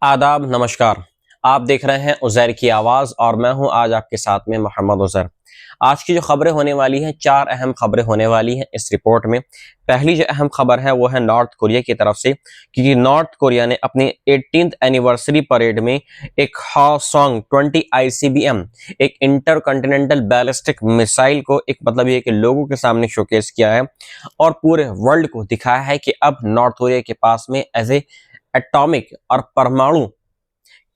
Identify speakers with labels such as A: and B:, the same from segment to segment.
A: आदाब नमस्कार। आप देख रहे हैं उज़ैर की आवाज़ और मैं हूं आज आपके साथ में मोहम्मद उज़ैर। आज की जो खबरें होने वाली हैं, 4 अहम खबरें होने वाली हैं इस रिपोर्ट में। पहली जो अहम खबर है वो है नॉर्थ कोरिया की तरफ से, क्योंकि नॉर्थ कोरिया ने अपनी 18th एनिवर्सरी परेड में एक हॉसॉन्ग 20 आईसीबीएम, एक इंटरकॉन्टिनेंटल बैलिस्टिक मिसाइल को एक मतलब ये कि लोगों के सामने शोकेस किया है और पूरे वर्ल्ड को दिखाया है कि अब नॉर्थ कोरिया के पास में एज ए एटॉमिक और परमाणु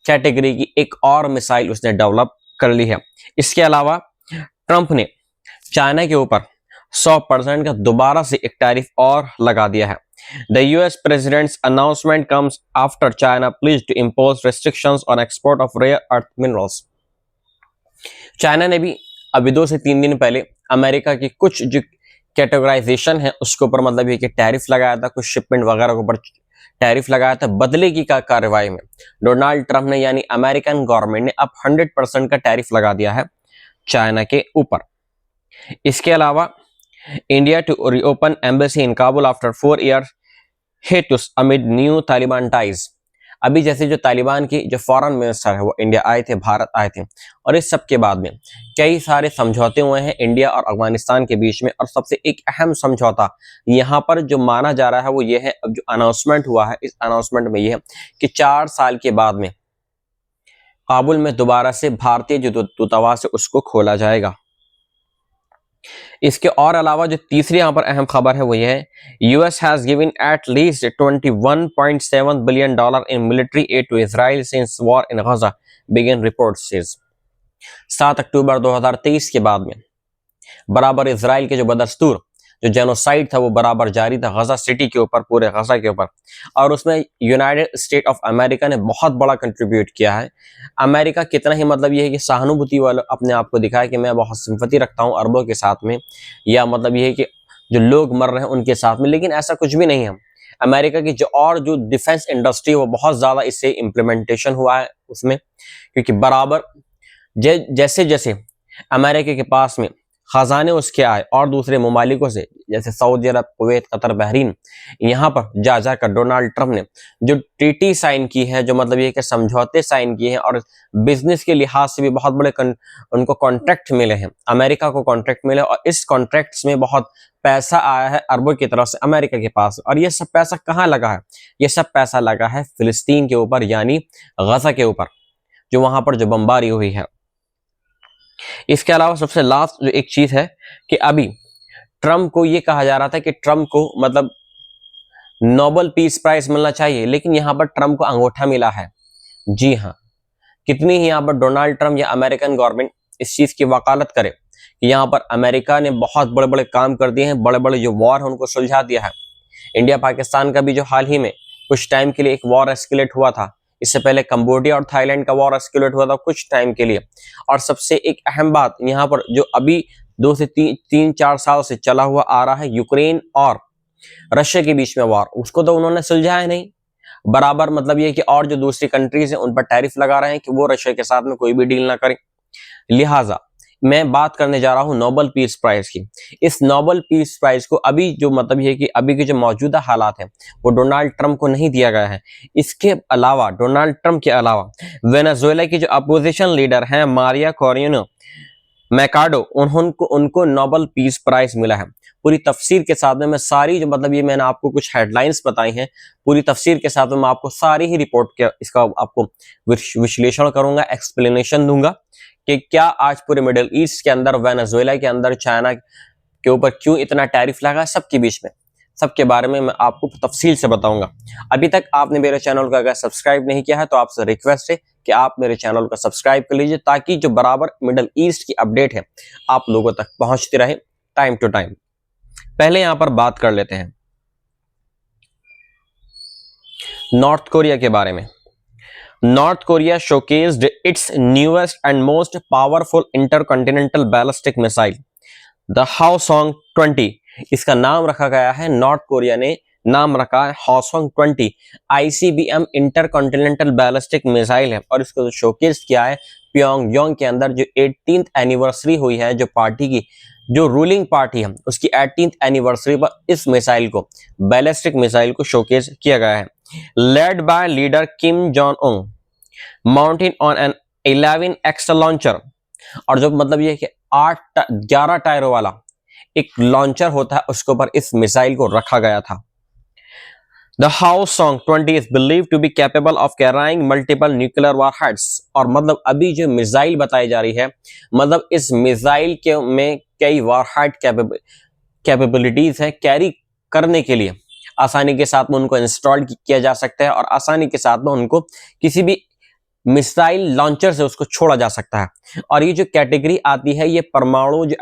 A: कैटेगरी की एक और मिसाइल उसने डेवलप कर ली है। इसके अलावा ट्रंप ने चाइना के ऊपर 100% का दोबारा से एक टैरिफ और लगा दिया है। The US president's announcement comes after China please to impose restrictions on export of rare earth minerals. China ने भी अभी 2 से 3 दिन पहले अमेरिका की कुछ जो कैटेगराइजेशन है उसके ऊपर मतलब ये कि टैरिफ लगाया था, कुछ शिपमेंट वगैरह के ऊपर टैरिफ लगाया था। बदले की कार्रवाई में डोनाल्ड ट्रंप ने यानी अमेरिकन गवर्नमेंट ने अब 100% का टैरिफ लगा दिया है चाइना के ऊपर। इसके अलावा India to reopen embassy in Kabul after 4 years hiatus amid new Taliban ties. अभी जैसे जो तालिबान की जो फॉरेन मिनिस्टर है वो इंडिया आए थे, भारत आए थे, और इस सब के बाद में कई सारे समझौते हुए हैं इंडिया और अफगानिस्तान के बीच में। और सबसे एक अहम समझौता यहाँ पर जो माना जा रहा है वो ये है, अब जो अनाउंसमेंट हुआ है इस अनाउंसमेंट में ये है कि 4 साल के बाद में काबुल में दोबारा से भारतीय जो दूतावास है उसको खोला जाएगा। इसके और अलावा जो तीसरी यहाँ पर अहम खबर है वो ये है, US has given at least $21.7 billion in military aid to Israel since war in Gaza begin, report says. 7 अक्टूबर 2023 के बाद में बराबर इजराइल के जो बदस्तूर जो जेनोसाइड था वो बराबर जारी था गजा सिटी के ऊपर, पूरे गजा के ऊपर, और उसमें यूनाइटेड स्टेट ऑफ अमेरिका ने बहुत बड़ा कंट्रीब्यूट किया है। अमेरिका कितना ही मतलब ये है कि सहानुभूति वाला अपने आप को दिखाया कि मैं बहुत सिंपैथी रखता हूँ अरबों के साथ में, या मतलब ये है कि जो लोग मर रहे हैं उनके साथ में, लेकिन ऐसा कुछ भी नहीं है। अमेरिका की जो डिफेंस इंडस्ट्री वो बहुत ज्यादा इससे इम्प्लीमेंटेशन हुआ है उसमें, क्योंकि बराबर जैसे जैसे अमेरिका के पास में खजाने उसके आए और दूसरे ममालिकों से जैसे सऊदी अरब, कुवैत, कतर, बहरीन, यहाँ पर जा जाकर डोनाल्ड ट्रंप ने जो ट्रीटी साइन की है, जो मतलब ये कि समझौते साइन किए हैं, और बिजनेस के लिहाज से भी बहुत बड़े उनको कॉन्ट्रैक्ट मिले हैं, अमेरिका को कॉन्ट्रैक्ट मिले, और इस कॉन्ट्रैक्ट्स में बहुत पैसा आया है अरबों की तरफ से अमेरिका के पास। और ये सब पैसा कहाँ लगा है? ये सब पैसा लगा है फिलिस्तीन के ऊपर, यानी गजा के ऊपर, जो वहां पर जो बमबारी हुई है। इसके अलावा सबसे लास्ट जो एक चीज है कि अभी ट्रंप को ये कहा जा रहा था कि ट्रंप को मतलब नोबेल पीस प्राइज मिलना चाहिए, लेकिन यहां पर ट्रंप को अंगूठा मिला है। जी हाँ, कितनी ही यहां पर डोनाल्ड ट्रंप या अमेरिकन गवर्नमेंट इस चीज की वकालत करे कि यहां पर अमेरिका ने बहुत बड़े बड़े काम कर दिए हैं, बड़े बड़े जो वॉर है उनको सुलझा दिया है। इंडिया पाकिस्तान का भी जो हाल ही में कुछ टाइम के लिए एक वॉर एस्केलेट हुआ था, इससे पहले कंबोडिया और थाईलैंड का वॉर एस्केलेट हुआ था कुछ टाइम के लिए। और सबसे एक अहम बात यहाँ पर जो अभी 2 से 3-4 साल से चला हुआ आ रहा है, यूक्रेन और रशिया के बीच में वॉर, उसको तो उन्होंने सुलझाया नहीं। बराबर मतलब ये कि और जो दूसरी कंट्रीज हैं उन पर टैरिफ लगा रहे हैं कि वो रशिया के साथ में कोई भी डील ना करें। लिहाजा मैं बात करने जा रहा हूं नोबेल पीस प्राइज की। इस नोबेल पीस प्राइज को अभी जो मतलब ये कि अभी के जो मौजूदा हालात हैं वो डोनाल्ड ट्रंप को नहीं दिया गया है। इसके अलावा डोनाल्ड ट्रंप के अलावा वेनेजुएला की जो अपोजिशन लीडर हैं मारिया कोरिनो मैकाडो, उनको नोबेल पीस प्राइज मिला है। पूरी तफसीर के साथ में मैं सारी जो मतलब ये मैंने आपको कुछ हेडलाइंस बताई हैं, पूरी तफसीर के साथ में मैं आपको सारी ही रिपोर्ट के इसका आपको विश्लेषण करूंगा, एक्सप्लेनेशन दूंगा कि क्या आज पूरे मिडिल ईस्ट के अंदर, वेनेजुएला के अंदर चाइना के ऊपर क्यों इतना टैरिफ लगा, सबके बीच में, सबके बारे में मैं आपको तफसील से बताऊंगा। अभी तक आपने मेरे चैनल को अगर सब्सक्राइब नहीं किया है तो आपसे रिक्वेस्ट है कि आप मेरे चैनल को सब्सक्राइब कर लीजिए, ताकि जो बराबर मिडिल ईस्ट की अपडेट है आप लोगों तक पहुंचती रहे टाइम टू टाइम। पहले यहां पर बात कर लेते हैं नॉर्थ कोरिया के बारे में। North Korea showcased its newest and most powerful intercontinental ballistic missile, the Hwasong-20। इसका नाम रखा गया है, नॉर्थ कोरिया ने नाम रखा है Hwasong-20 ICBM intercontinental ballistic missile है, और इसको शोकेस किया है प्योंगयांग के अंदर। जो 18th एनिवर्सरी हुई है, जो पार्टी की जो रूलिंग पार्टी है उसकी 18th एनिवर्सरी पर इस मिसाइल को, बैलिस्टिक मिसाइल को शोकेस किया गया है। led by leader Kim Jong-un mounted on an 11 extra launcher. और जो मतलब ये है कि 11 टायरों वाला एक लॉन्चर होता है उसके ऊपर इस मिसाइल को रखा गया था। The Hwasong 20 is believed to be capable of carrying multiple nuclear warheads। और मतलब अभी जो मिसाइल बताई जा रही है, मतलब इस मिसाइल के में कई वारहेड कैपेबिलिटीज है कैरी करने के लिए। आसानी के साथ में उनको इंस्टॉल किया जा सकता है और आसानी के साथ में उनको किसी भी मिसाइल लॉन्चर से उसको छोड़ा जा सकता है। और ये जो कैटेगरी आती है ये परमाणु जो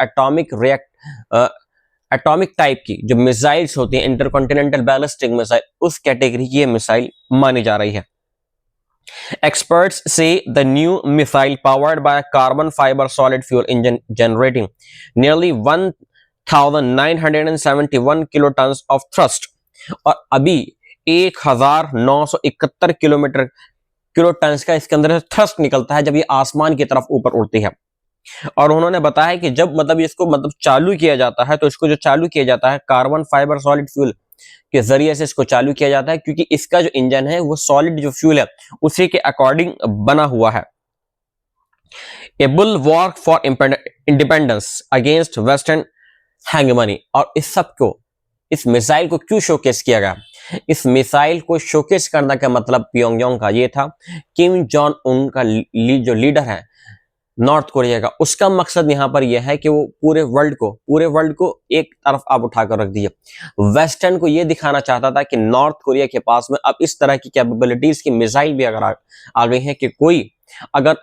A: एटॉमिक टाइप की जो मिसाइल्स होती हैं, इंटरकॉन्टिनेंटल बैलिस्टिक मिसाइल, उस कैटेगरी की ये मिसाइल मानी जा रही है। Experts say the new missile powered by a carbon fiber solid fuel engine generating nearly 1971 kilotons of thrust। और अभी 1971 किलो टन का इसके अंदर थ्रस्ट निकलता है जब ये आसमान की तरफ ऊपर उड़ती है। और उन्होंने बताया कि जब मतलब इसको मतलब चालू किया जाता है तो इसको जो चालू किया जाता है कार्बन फाइबर सॉलिड फ्यूल के जरिए से इसको चालू किया जाता है, क्योंकि इसका जो इंजन है वो सॉलिड जो फ्यूल है उसी के अकॉर्डिंग बना हुआ है। ए बुलवार्क फॉर इंडिपेंडेंस अगेंस्ट वेस्टर्न हेगेमनी। और इस सब को, इस मिसाइल को क्यों शोकेस किया गया? इस मिसाइल को शोकेस करने का मतलब प्योंगयांग का ये था, किम जोंग उन का जो लीडर है नॉर्थ कोरिया का, उसका मकसद यहां पर यह है कि वो पूरे वर्ल्ड को एक तरफ आप उठाकर रख दिए। वेस्टर्न को यह दिखाना चाहता था कि नॉर्थ कोरिया के पास में अब इस तरह की कैपेबिलिटीज की मिसाइल भी अगर आ गई है कि कोई अगर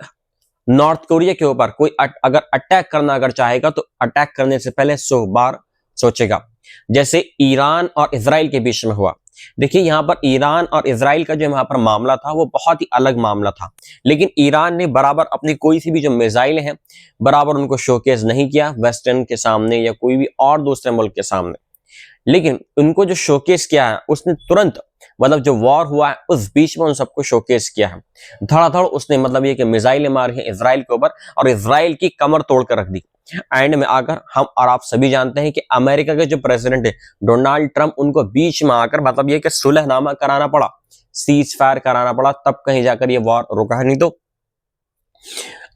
A: नॉर्थ कोरिया के ऊपर कोई अगर अटैक करना अगर चाहेगा तो अटैक करने से पहले 100 बार सोचेगा। जैसे ईरान और इजराइल के बीच में हुआ। देखिए यहां पर ईरान और इजराइल का जो यहां पर मामला था वो बहुत ही अलग मामला था, लेकिन ईरान ने बराबर अपनी कोई सी भी जो मिसाइल हैं बराबर उनको शोकेस नहीं किया वेस्टर्न के सामने या कोई भी और दूसरे मुल्क के सामने, लेकिन उनको जो शोकेस किया है उसने तुरंत मतलब जो वॉर हुआ है उस बीच में उन सबको शोकेस किया है। धड़ाधड़ उसने मतलब ये कि मिसाइलें मारी है इजराइल के ऊपर और इजराइल की कमर तोड़कर रख दी। एंड में आकर हम और आप सभी जानते हैं कि अमेरिका के जो प्रेसिडेंट है डोनाल्ड ट्रंप, उनको बीच में आकर मतलब ये कि सुलहनामा कराना पड़ा, सीज फायर कराना पड़ा, तब कहीं जाकर ये वॉर रुका है। नहीं तो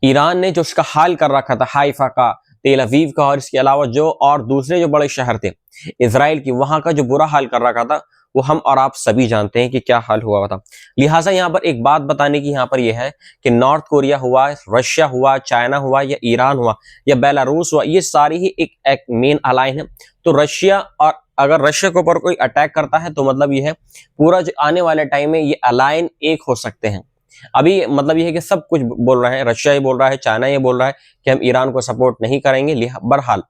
A: ईरान ने जो उसका हाल कर रखा था हाइफा का, तेल अवीव का और इसके अलावा जो और दूसरे जो बड़े शहर थे इजराइल की, वहां का जो बुरा हाल कर रखा था वो हम और आप सभी जानते हैं कि क्या हाल हुआ था। लिहाजा यहाँ पर एक बात बताने की यहाँ पर यह है कि नॉर्थ कोरिया हुआ, रशिया हुआ, चाइना हुआ या ईरान हुआ या बेलारूस हुआ, ये सारी ही एक मेन अलाइन है। तो रशिया, और अगर रशिया के ऊपर कोई अटैक करता है तो मतलब यह है पूरा जो आने वाले टाइम में ये अलाइन एक हो सकते हैं। अभी मतलब यह है कि सब कुछ बोल रहा है, रशिया ये बोल रहा है, चाइना ये बोल रहा है कि हम ईरान को सपोर्ट नहीं करेंगे। बहरहाल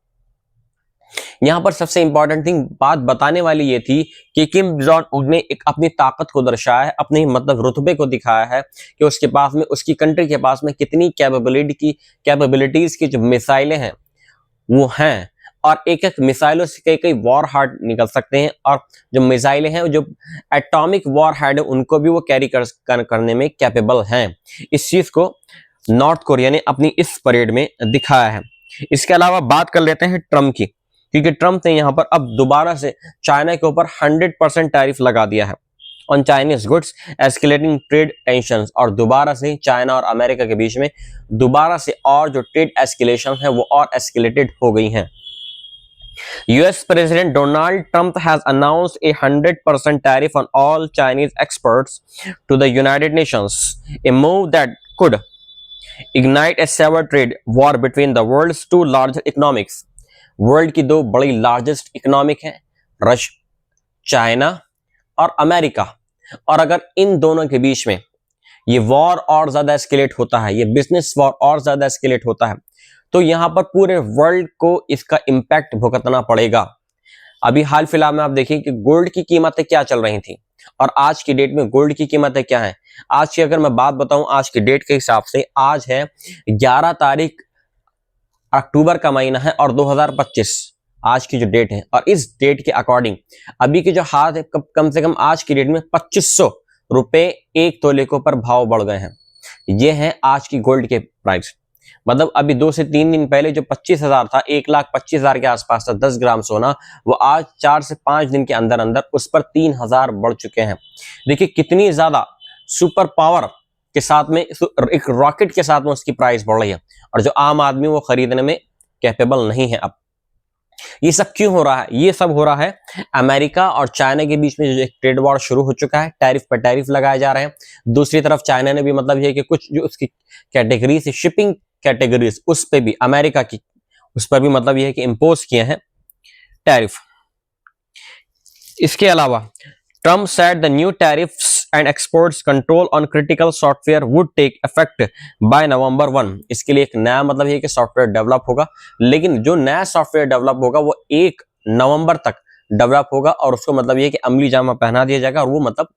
A: यहां पर सबसे इंपॉर्टेंट थिंग बात बताने वाली ये थी कि किम जोंग उन ने एक अपनी ताकत को दर्शाया है, अपने मतलब रुतबे को दिखाया है कि उसके पास में, उसकी कंट्री के पास में कितनी कैपेबिलिटीज की जो मिसाइलें हैं वो हैं, और एक एक मिसाइलों से कई कई वॉर हार्ड निकल सकते हैं, और जो मिसाइलें हैं जो एटॉमिक वॉर हेड है उनको भी वो कैरी करने में कैपेबल हैं। इस चीज को नॉर्थ कोरिया ने अपनी इस परेड में दिखाया है। इसके अलावा बात कर लेते हैं ट्रंप की, क्योंकि ट्रंप ने यहां पर अब दोबारा से चाइना के ऊपर 100% टैरिफ लगा दिया है on Chinese goods, escalating trade tensions. और दोबारा से चाइना और अमेरिका के बीच में दोबारा से और जो ट्रेड एस्केलेशन है वो और एस्केलेटेड हो गई हैं। US President Donald Trump has announced a 100% tariff on all Chinese exports to the United Nations, a move that could ignite a severe trade war between the world's two largest economics। World की दो बड़ी largest economic है, China और America, और अगर इन दोनों के बीच में ये वॉर और ज्यादा एस्केलेट होता है, ये बिजनेस वॉर और ज्यादा एस्केलेट होता है, तो यहां पर पूरे वर्ल्ड को इसका इंपैक्ट भुगतना पड़ेगा। अभी हाल फिलहाल में आप देखिए कि गोल्ड की कीमतें क्या चल रही थी और आज की डेट में गोल्ड की कीमतें क्या है। आज की अगर मैं बात बताऊं, आज की डेट के हिसाब से आज है 11 तारीख अक्टूबर का महीना है और 2025 आज की जो डेट है, और इस डेट के अकॉर्डिंग अभी की जो हाथ है कम से कम आज की डेट में 2500 रुपए एक तोले के ऊपर भाव बढ़ गए हैं। ये है आज की गोल्ड के प्राइस। मतलब अभी 2 से 3 दिन पहले जो 25,000 था, 1,25,000 के आसपास था 10 ग्राम सोना, वो आज 4 से 5 दिन के अंदर अंदर उस पर 3,000 बढ़ चुके हैं। देखिए कितनी ज्यादा सुपर पावर के साथ में, एक रॉकेट के साथ में उसकी प्राइस बढ़ रही है, और जो आम आदमी वो खरीदने में कैपेबल नहीं है। अब ये सब क्यों हो रहा है? ये सब हो रहा है अमेरिका और चाइना के बीच में जो एक ट्रेड वॉर शुरू हो चुका है, टैरिफ पर टैरिफ लगाए जा रहे हैं। दूसरी तरफ चाइना ने भी मतलब ये कि कुछ जो उसकी कैटेगरी से शिपिंग कैटेगरीज, उस पे भी अमेरिका की, उस पर भी मतलब ये है कि इम्पोज किए हैं टैरिफ। इसके अलावा Trump said the new tariffs and exports control on critical software would take effect by November 1। इसके लिए एक नया मतलब ये कि सॉफ्टवेयर डेवलप होगा, लेकिन जो नया सॉफ्टवेयर डेवलप होगा वो 1 नवंबर तक डेवलप होगा, और उसको मतलब ये कि अमली जामा पहना दिया जाएगा, और वो मतलब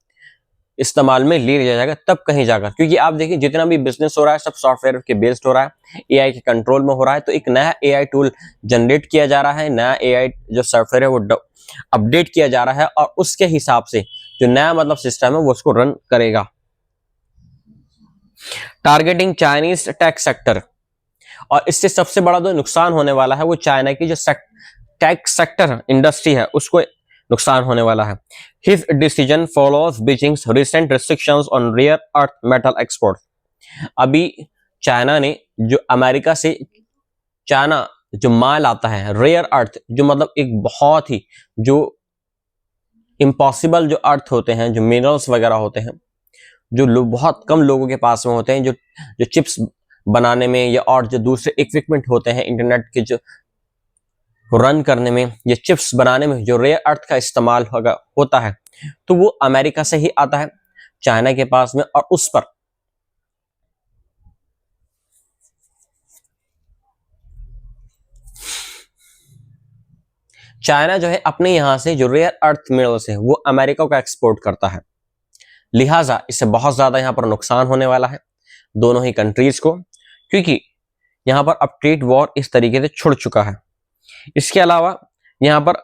A: इस्तेमाल में ले लिया जाएगा तब कहीं जाकर। क्योंकि आप देखिए जितना भी बिजनेस हो रहा है सब सॉफ्टवेयर के बेस्ड हो रहा है, एआई के कंट्रोल में हो रहा है। तो एक नया एआई टूल जनरेट किया जा रहा है, नया एआई जो सॉफ्टवेयर है वो अपडेट किया जा रहा है, और उसके हिसाब से जो नया मतलब सिस्टम है वो उसको रन करेगा। टारगेटिंग चाइनीज टेक सेक्टर, और इससे सबसे बड़ा जो नुकसान होने वाला है वो चाइना की जो टेक सेक्टर इंडस्ट्री है उसको नुकसान होने वाला है। His decision follows Beijing's recent restrictions on rare earth metal export। अभी चाइना ने जो अमेरिका से चाइना जो माल आता है रेयर अर्थ, जो मतलब एक बहुत ही जो इम्पॉसिबल जो अर्थ होते हैं, जो मिनरल्स वगैरह होते हैं, जो बहुत कम लोगों के पास में होते हैं, जो चिप्स बनाने में या और जो दूसरे इक्विपमेंट होते हैं इंटरनेट के जो रन करने में या चिप्स बनाने में जो रेयर अर्थ का इस्तेमाल होता है, तो वो अमेरिका से ही आता है चाइना के पास में, और उस पर चाइना जो है अपने यहां से जो रेयर अर्थ मिनरल्स है वो अमेरिका को एक्सपोर्ट करता है। लिहाजा इससे बहुत ज्यादा यहां पर नुकसान होने वाला है दोनों ही कंट्रीज को, क्योंकि यहां पर अब ट्रेड वॉर इस तरीके से छुड़ चुका है। इसके अलावा यहां पर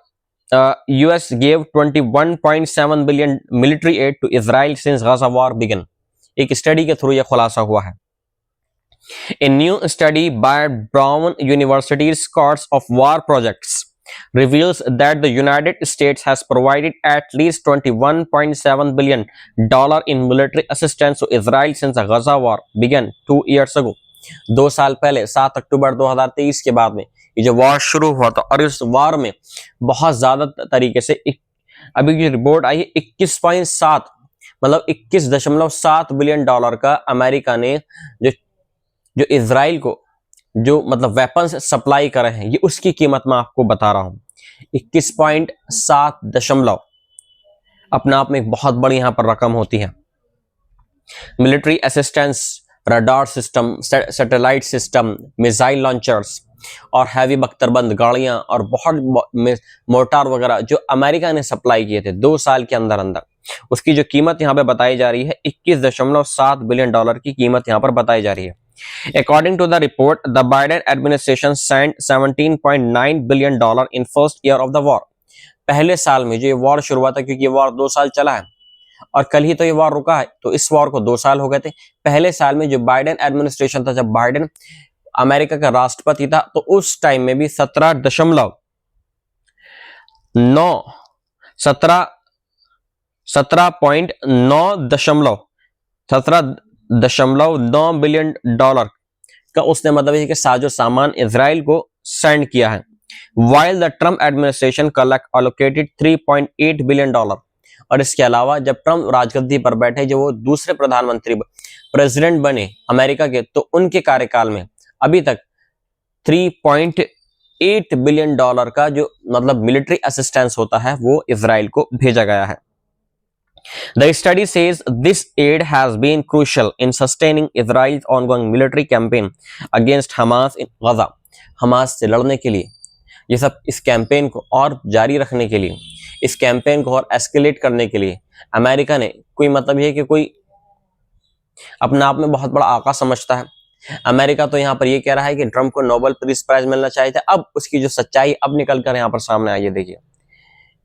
A: US gave 21.7 billion military aid to Israel since Gaza war began. एक स्टडी के थ्रू यह खुलासा हुआ है। A new study by Brown University's Courts of War Projects reveals that the United States has provided at least $21.7 billion in military assistance to Israel since the Gaza war began 2 years ago। 2 साल पहले 7 अक्टूबर 2023 के बाद में ये जो war शुरू हुआ था, और इस वॉर में बहुत ज्यादा तरीके से अभी की रिपोर्ट आई है 21.7 मतलब 21.7 बिलियन डॉलर का अमेरिका ने जो इजराइल को जो मतलब वेपन्स सप्लाई कर रहे हैं, ये उसकी कीमत मैं आपको बता रहा हूं 21.7 दशमलव, अपने आप में एक बहुत बड़ी यहां पर रकम होती है। Military assistance, radar system, satellite system, missile launchers और हैवी बख्तरबंद गाड़ियां और बहुत मोर्टार वगैरह जो अमेरिका ने सप्लाई किए थे 2 साल के अंदर अंदर, उसकी जो कीमत यहां पे बताई जा रही है 21.7 बिलियन डॉलर की कीमत यहां पर बताई जा रही है। According to the report, the Biden administration sent $17.9 billion in first year of the war। पहले साल में जो ये वॉर शुरू हुआ था, क्योंकि ये वॉर 2 साल चला है और कल ही तो ये वॉर रुका है, तो इस वॉर को 2 साल हो गए थे। पहले साल में जो बाइडेन एडमिनिस्ट्रेशन था, जब बाइडेन अमेरिका का राष्ट्रपति था, तो उस टाइम में भी 17.9 बिलियन डॉलर का उसने मतलब है कि साजो सामान इजराइल को सेंड किया है। While the Trump administration allocated 3.8 billion dollar. और इसके अलावा जब ट्रम्प राजगद्दी पर बैठे, जो वो दूसरे प्रधानमंत्री प्रेसिडेंट बने अमेरिका के, तो उनके कार्यकाल में अभी तक 3.8 बिलियन डॉलर का जो मतलब मिलिट्री असिस्टेंस होता है वो इजराइल को भेजा गया है। The study says this aid has been crucial in sustaining Israel's ongoing military campaign against Hamas in Gaza। Hamas से लड़ने के लिए ये सब, इस कैंपेन को और जारी रखने के लिए, इस कैंपेन को और एस्केलेट करने के लिए अमेरिका ने कोई मतलब ये कि कोई अपने आप में बहुत बड़ा आका समझता है। अमेरिका तो यहाँ पर ये कह रहा है कि ट्रम्प को नोबेल पीस प्राइज मिलना चाहिए था। अब उसकी जो सच्चाई अब निकल कर यहाँ पर सामने आई है, देखिए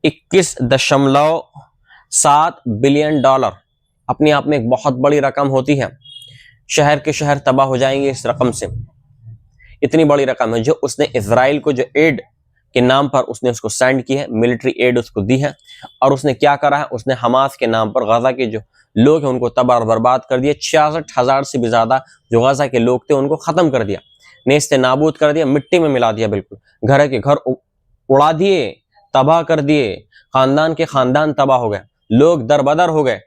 A: 21.7 बिलियन डॉलर अपने आप में एक बहुत बड़ी रकम होती है। शहर के शहर तबाह हो जाएंगे इस रकम से। इतनी बड़ी रकम है जो उसने इजराइल को जो एड के नाम पर उसने उसको सेंड की है, मिलिट्री एड उसको दी है। और उसने क्या करा है, उसने हमास के नाम पर गजा के जो लोग हैं उनको तबाह और बर्बाद कर दिया। 66,000 से भी ज्यादा जो गजा के लोग थे उनको खत्म कर दिया, नेस्ते नाबूद कर दिया, मिट्टी में मिला दिया, बिल्कुल घर के घर उड़ा दिए, तबाह कर दिए, खानदान के खानदान तबाह हो गए, लोग दरबदर हो गए,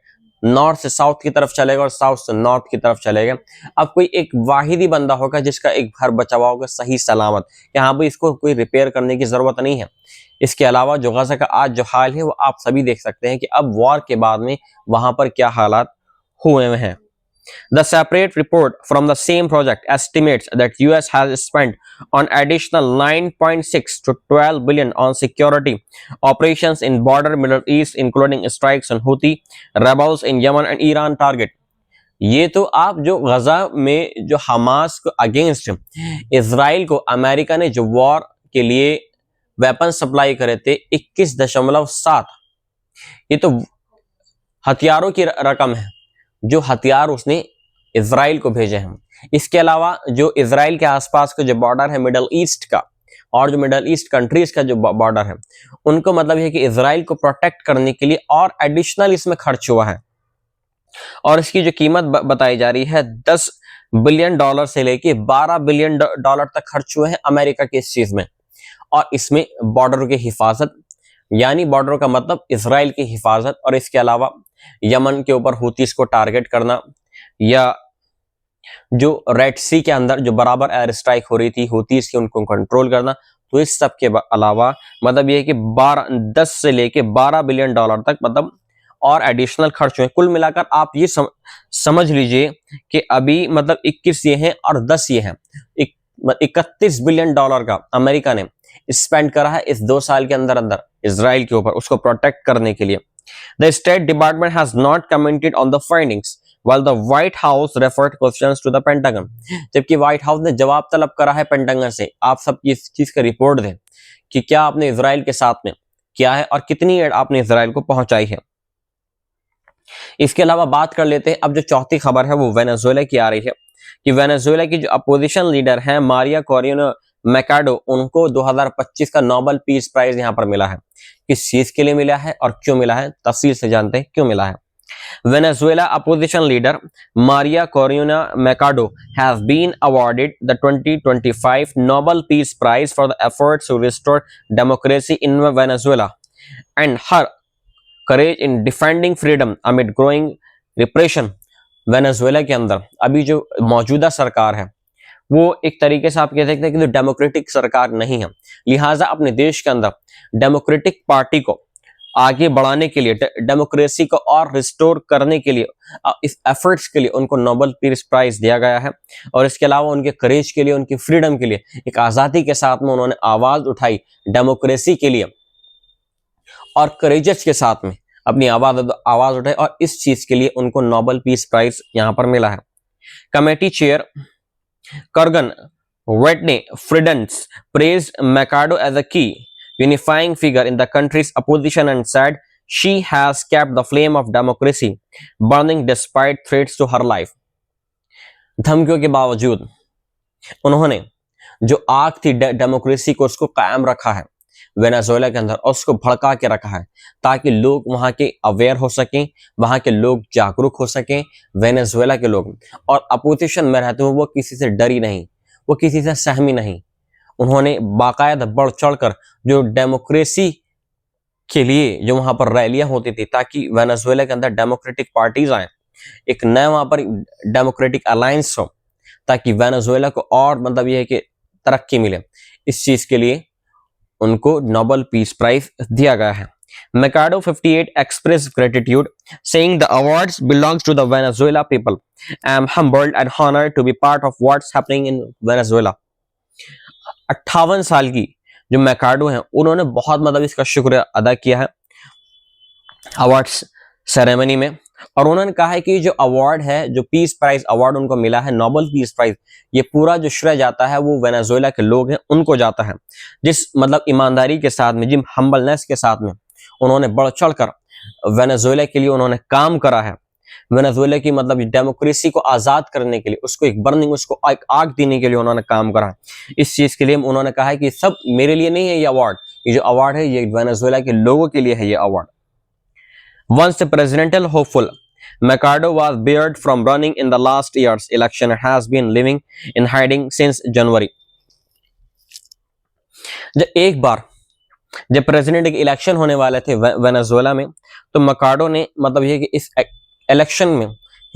A: नॉर्थ से साउथ की तरफ चले गए और साउथ से नॉर्थ की तरफ चले गए। अब कोई एक वाहिद ही बंदा होगा जिसका एक घर बचा हुआ होगा सही सलामत, कि हाँ भाई इसको कोई रिपेयर करने की जरूरत नहीं है। इसके अलावा जो गजा का आज जो हाल है वो आप सभी देख सकते हैं कि अब वॉर के बाद में वहां पर क्या हालात हुए हैं। The separate report from the same project estimates that US has spent on additional 9.6 to 12 billion on security operations in border Middle East, including strikes on Houthi rebels in Yemen and Iran target. ये तो आप जो गजा में जो Hamas को against Israel को America ने जो वॉर के लिए वेपन सप्लाई करे थे 21.7, ये तो हथियारों की रकम है जो हथियार उसने इजराइल को भेजे हैं। इसके अलावा जो इजराइल के आसपास का जो बॉर्डर है मिडल ईस्ट का, और जो मिडल ईस्ट कंट्रीज का जो बॉर्डर है, उनको मतलब है कि इजराइल को प्रोटेक्ट करने के लिए और एडिशनल इसमें खर्च हुआ है। और इसकी जो कीमत बताई जा रही है 10 बिलियन डॉलर से लेके 12 बिलियन डॉलर तक खर्च हुए हैं अमेरिका के इस चीज में। और इसमें बॉर्डर की हिफाजत, यानी बॉर्डर का मतलब इजराइल की हिफाजत, और इसके अलावा यमन के ऊपर हूतीस को टारगेट करना, या जो रेड सी के अंदर जो बराबर एयर स्ट्राइक हो रही थी हूतीस की, उनको कंट्रोल करना। तो इस सब के अलावा मतलब ये कि 10 से लेके 12 बिलियन डॉलर तक मतलब और एडिशनल खर्च हुए। कुल मिलाकर आप ये समझ लीजिए कि अभी मतलब 21 ये हैं और 10 ये हैं, 31 बिलियन डॉलर का अमेरिका ने स्पेंड करा है इस 2 साल के अंदर अंदर इजराइल के ऊपर, उसको प्रोटेक्ट करने के लिए। The State Department has not commented on the findings, while the White House referred questions to the Pentagon. जबकि व्हाइट हाउस ने जवाब तलब करा है पेंटागन से, आप सब इस चीज का रिपोर्ट दें कि क्या आपने इजराइल के साथ में किया है और कितनी एड आपने इजराइल को पहुंचाई है। इसके अलावा बात कर लेते हैं अब जो चौथी खबर है वो वेनेजुएला की आ रही है कि वेनेजुएला की जो अपोजिशन लीडर है मारिया कोरिनो मैकाडो, उनको 2025 का नोबेल पीस प्राइज यहां पर मिला है। किस चीज के लिए मिला है और क्यों मिला है, तफसील से जानते हैं क्यों मिला है। Venezuela opposition leader Maria Corina Machado have been awarded the 2025 Nobel peace prize for the efforts to restore democracy in Venezuela and her courage in defending freedom amid growing repression. Venezuela के अंदर अभी जो मौजूदा सरकार है वो एक तरीके से आप कह सकते हैं कि तो डेमोक्रेटिक सरकार नहीं है, लिहाजा अपने देश के अंदर डेमोक्रेटिक पार्टी को आगे बढ़ाने के लिए, डेमोक्रेसी को और रिस्टोर करने के लिए, इस एफर्ट्स के लिए उनको नोबेल पीस प्राइज दिया गया है। और इसके अलावा उनके करेज के लिए, उनकी फ्रीडम के लिए, एक आजादी के साथ में उन्होंने आवाज उठाई डेमोक्रेसी के लिए और करेजेस के साथ में अपनी आवाज उठाई, और इस चीज के लिए उनको नोबेल पीस प्राइज यहां पर मिला है। Committee chair Kurgan Whitney Friedens praised Mercado as a key unifying figure in the country's opposition and said she has kept the flame of democracy burning despite threats to her life. धमकियों के बावजूद उन्होंने जो आग थी democracy को, उसको कायम रखा है वेनेजुएला के अंदर, और उसको भड़का के रखा है ताकि लोग वहां के अवेयर हो सकें, वहां के लोग जागरूक हो सकें, वेनेजुएला के लोग। और अपोजिशन में रहते हुए वो किसी से डरी नहीं, वो किसी से सहमी नहीं। उन्होंने बाकायदा बढ़ चढ़कर जो डेमोक्रेसी के लिए जो वहां पर रैलियां होती थी ताकि वेनेजुएला के अंदर डेमोक्रेटिक पार्टीज आए, एक नया वहां पर डेमोक्रेटिक अलायंस हो ताकि वेनेजुएला को और मतलब यह है कि तरक्की मिले, इस चीज के लिए उनको नोबेल पीस प्राइज दिया गया है। Mercado 58 expressed gratitude, saying the awards belongs to the Venezuela people. I am humbled and honored to be part of what's happening in Venezuela. 58 साल की जो मैकाडो हैं उन्होंने बहुत मतलब इसका शुक्र अदा किया है अवार्ड्स सेरेमनी में, और उन्होंने कहा है कि जो अवार्ड है, जो पीस प्राइज अवार्ड उनको मिला है, नोबेल पीस प्राइज, ये पूरा जो श्रेय जाता है वो वेनेजुएला के लोग हैं उनको जाता है, जिस मतलब ईमानदारी के साथ में, जिस हम्बलनेस के साथ में उन्होंने बढ़ चढ़कर वेनेजुएला के लिए उन्होंने काम करा है। वेनेजुएला की मतलब डेमोक्रेसी को आज़ाद करने के लिए, उसको एक बर्निंग, उसको एक आग देने के लिए उन्होंने काम करा। इस चीज़ के लिए उन्होंने कहा है कि सब मेरे लिए नहीं है ये अवार्ड, ये जो अवार्ड है ये वेनेजुएला के लोगों के लिए है ये award. Once the presidential hopeful, Mercado was barred from running in the last year's election and has been living in hiding since January. एक बार जब प्रेसिडेंट के इलेक्शन होने वाले थे वेनेजुएला में, तो मकाडो ने मतलब ये कि इस इलेक्शन में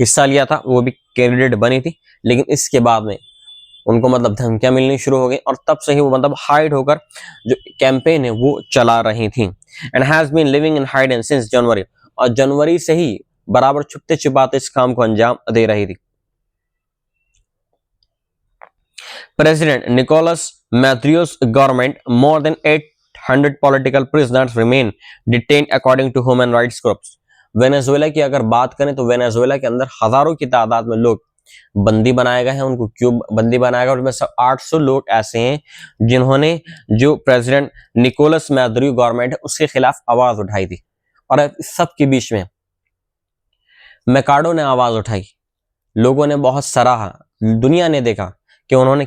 A: हिस्सा लिया था, वो भी कैंडिडेट बनी थी, लेकिन इसके बाद में उनको मतलब धमकियां मिलनी शुरू हो गई और तब से ही वो मतलब हाइड होकर जो कैंपेन है वो चला रही थी। And has been living in hide since January, और जनवरी से ही बराबर छुपते छिपाते इस काम को अंजाम दे रही थी। President Nicolas Maduro's government, more than 800 political prisoners remain detained according to human rights groups. Venezuela की अगर बात करें तो वेनेजुएला के अंदर हजारों की तादाद में लोग बंदी बनाए गए हैं। उनको क्यों बंदी बनाया गया? और उसमें 800 लोग ऐसे हैं जिन्होंने जो प्रेसिडेंट निकोलस मैदुरो गवर्नमेंट है उसके खिलाफ आवाज उठाई थी। और इस सब के बीच में मैकाडो ने आवाज उठाई, लोगों ने बहुत सराहा, दुनिया ने देखा कि उन्होंने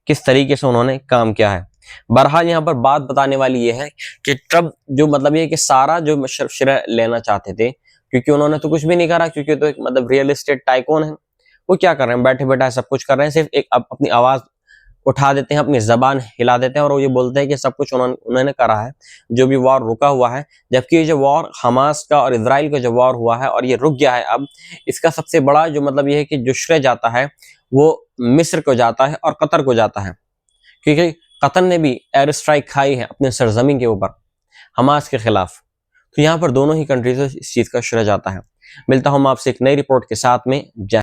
A: किस तरीके से उन्होंने काम किया है। बहरहाल यहाँ पर बात बताने वाली ये है कि तब जो मतलब ये कि सारा जो श्रेय लेना चाहते थे, क्योंकि उन्होंने तो कुछ भी नहीं करा, क्योंकि तो एक मतलब रियल एस्टेट टाइकून है, वो क्या कर रहे हैं, बैठे बैठे सब कुछ कर रहे हैं, सिर्फ एक अपनी आवाज उठा देते हैं, अपनी जबान हिला देते हैं और वो ये बोलते हैं कि सब कुछ उन्होंने करा है, जो भी वॉर रुका हुआ है। जबकि ये जो वॉर हमास का और इजराइल का जो वॉर हुआ है और ये रुक गया है अब, इसका सबसे बड़ा जो मतलब ये है कि जो श्रेय जाता है वो मिस्र को जाता है और कतर को जाता है, क्योंकि कतर ने भी एयर स्ट्राइक खाई है अपने सरजमीन के ऊपर हमास के खिलाफ। तो यहाँ पर दोनों ही कंट्रीज से इस चीज का श्रेय जाता है। मिलता हूं मैं आपसे एक नई रिपोर्ट के साथ में।